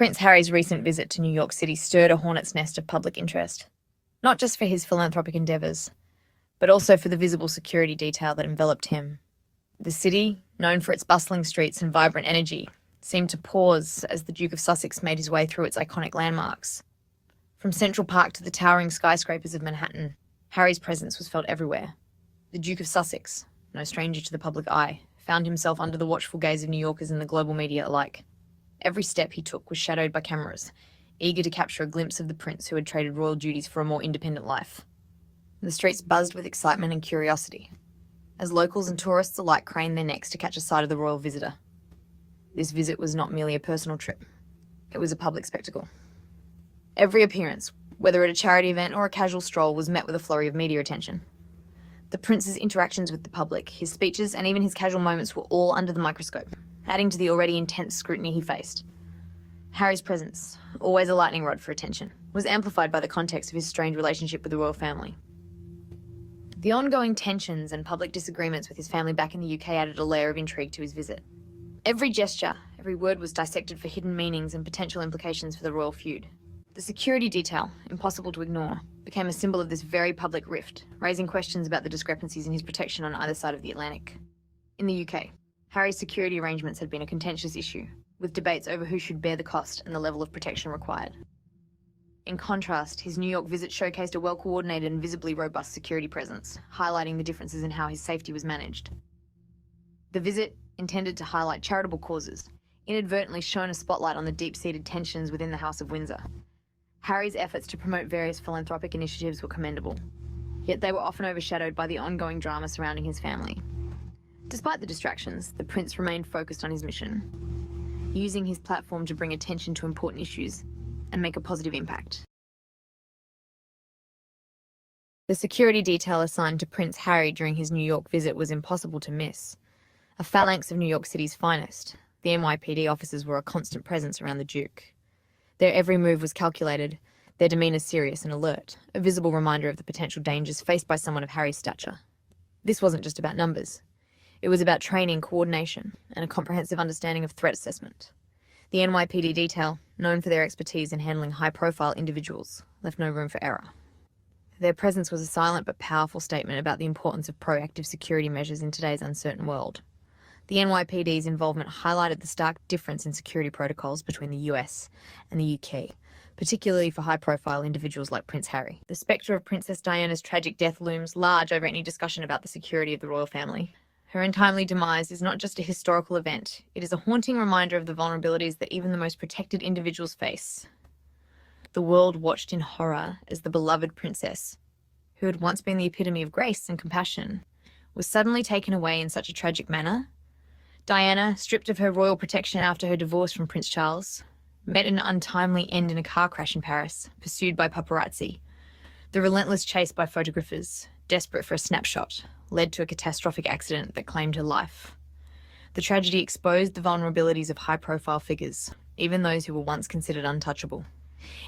Prince Harry's recent visit to New York City stirred a hornet's nest of public interest, not just for his philanthropic endeavours, but also for the visible security detail that enveloped him. The city, known for its bustling streets and vibrant energy, seemed to pause as the Duke of Sussex made his way through its iconic landmarks. From Central Park to the towering skyscrapers of Manhattan, Harry's presence was felt everywhere. The Duke of Sussex, no stranger to the public eye, found himself under the watchful gaze of New Yorkers and the global media alike. Every step he took was shadowed by cameras, eager to capture a glimpse of the prince who had traded royal duties for a more independent life. The streets buzzed with excitement and curiosity, as locals and tourists alike craned their necks to catch a sight of the royal visitor. This visit was not merely a personal trip. It was a public spectacle. Every appearance, whether at a charity event or a casual stroll, was met with a flurry of media attention. The prince's interactions with the public, his speeches, and even his casual moments were all under the microscope, adding to the already intense scrutiny he faced. Harry's presence, always a lightning rod for attention, was amplified by the context of his strained relationship with the royal family. The ongoing tensions and public disagreements with his family back in the UK added a layer of intrigue to his visit. Every gesture, every word was dissected for hidden meanings and potential implications for the royal feud. The security detail, impossible to ignore, became a symbol of this very public rift, raising questions about the discrepancies in his protection on either side of the Atlantic. In the UK, Harry's security arrangements had been a contentious issue, with debates over who should bear the cost and the level of protection required. In contrast, his New York visit showcased a well-coordinated and visibly robust security presence, highlighting the differences in how his safety was managed. The visit, intended to highlight charitable causes, inadvertently shone a spotlight on the deep-seated tensions within the House of Windsor. Harry's efforts to promote various philanthropic initiatives were commendable, yet they were often overshadowed by the ongoing drama surrounding his family. Despite the distractions, the prince remained focused on his mission, using his platform to bring attention to important issues and make a positive impact. The security detail assigned to Prince Harry during his New York visit was impossible to miss. A phalanx of New York City's finest, the NYPD officers were a constant presence around the Duke. Their every move was calculated, their demeanour serious and alert, a visible reminder of the potential dangers faced by someone of Harry's stature. This wasn't just about numbers. It was about training, coordination, and a comprehensive understanding of threat assessment. The NYPD detail, known for their expertise in handling high-profile individuals, left no room for error. Their presence was a silent but powerful statement about the importance of proactive security measures in today's uncertain world. The NYPD's involvement highlighted the stark difference in security protocols between the US and the UK, particularly for high-profile individuals like Prince Harry. The spectre of Princess Diana's tragic death looms large over any discussion about the security of the royal family. Her untimely demise is not just a historical event, it is a haunting reminder of the vulnerabilities that even the most protected individuals face. The world watched in horror as the beloved princess, who had once been the epitome of grace and compassion, was suddenly taken away in such a tragic manner. Diana, stripped of her royal protection after her divorce from Prince Charles, met an untimely end in a car crash in Paris, pursued by paparazzi. The relentless chase by photographers, desperate for a snapshot, led to a catastrophic accident that claimed her life. The tragedy exposed the vulnerabilities of high-profile figures, even those who were once considered untouchable.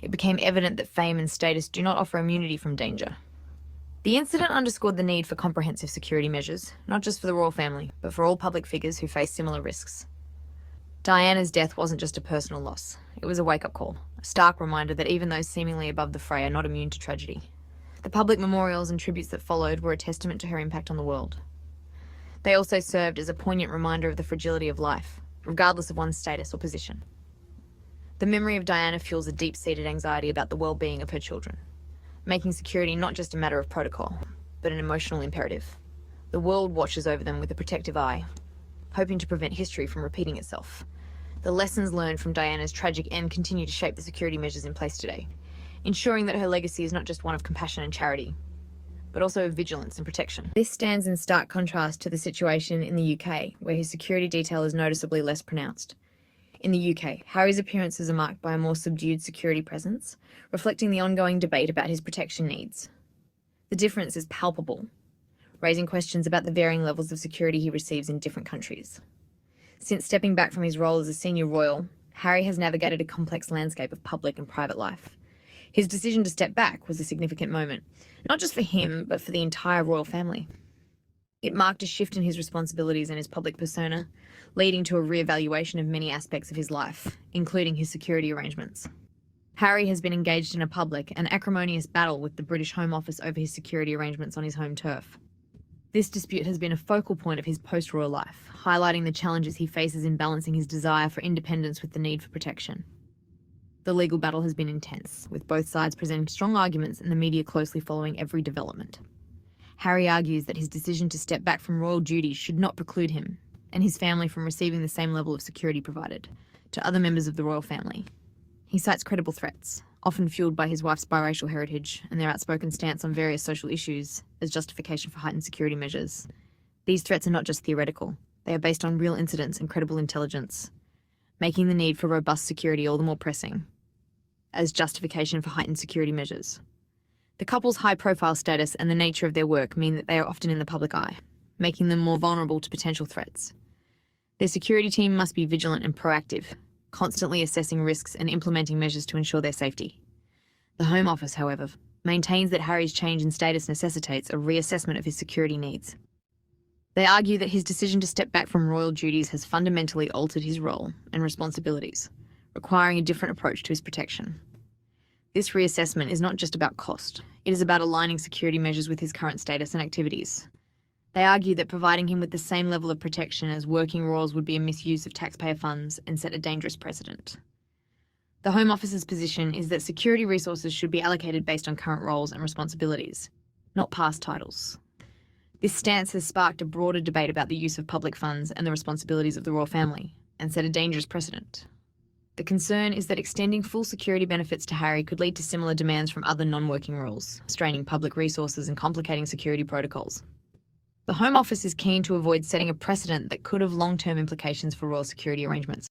It became evident that fame and status do not offer immunity from danger. The incident underscored the need for comprehensive security measures, not just for the royal family, but for all public figures who face similar risks. Diana's death wasn't just a personal loss. It was a wake-up call, a stark reminder that even those seemingly above the fray are not immune to tragedy. The public memorials and tributes that followed were a testament to her impact on the world. They also served as a poignant reminder of the fragility of life, regardless of one's status or position. The memory of Diana fuels a deep-seated anxiety about the well-being of her children, making security not just a matter of protocol, but an emotional imperative. The world watches over them with a protective eye, hoping to prevent history from repeating itself. The lessons learned from Diana's tragic end continue to shape the security measures in place today, ensuring that her legacy is not just one of compassion and charity, but also of vigilance and protection. This stands in stark contrast to the situation in the UK, where his security detail is noticeably less pronounced. In the UK, Harry's appearances are marked by a more subdued security presence, reflecting the ongoing debate about his protection needs. The difference is palpable, raising questions about the varying levels of security he receives in different countries. Since stepping back from his role as a senior royal, Harry has navigated a complex landscape of public and private life. His decision to step back was a significant moment, not just for him, but for the entire royal family. It marked a shift in his responsibilities and his public persona, leading to a re-evaluation of many aspects of his life, including his security arrangements. Harry has been engaged in a public and acrimonious battle with the British Home Office over his security arrangements on his home turf. This dispute has been a focal point of his post-royal life, highlighting the challenges he faces in balancing his desire for independence with the need for protection. The legal battle has been intense, with both sides presenting strong arguments and the media closely following every development. Harry argues that his decision to step back from royal duties should not preclude him and his family from receiving the same level of security provided to other members of the royal family. He cites credible threats, often fueled by his wife's biracial heritage and their outspoken stance on various social issues, as justification for heightened security measures. These threats are not just theoretical, they are based on real incidents and credible intelligence, making the need for robust security all the more pressing, as justification for heightened security measures. The couple's high-profile status and the nature of their work mean that they are often in the public eye, making them more vulnerable to potential threats. Their security team must be vigilant and proactive, constantly assessing risks and implementing measures to ensure their safety. The Home Office, however, maintains that Harry's change in status necessitates a reassessment of his security needs. They argue that his decision to step back from royal duties has fundamentally altered his role and responsibilities, requiring a different approach to his protection. This reassessment is not just about cost, it is about aligning security measures with his current status and activities. They argue that providing him with the same level of protection as working royals would be a misuse of taxpayer funds and set a dangerous precedent. The Home Office's position is that security resources should be allocated based on current roles and responsibilities, not past titles. This stance has sparked a broader debate about the use of public funds and the responsibilities of the royal family, and set a dangerous precedent. The concern is that extending full security benefits to Harry could lead to similar demands from other non-working royals, straining public resources and complicating security protocols. The Home Office is keen to avoid setting a precedent that could have long-term implications for royal security arrangements.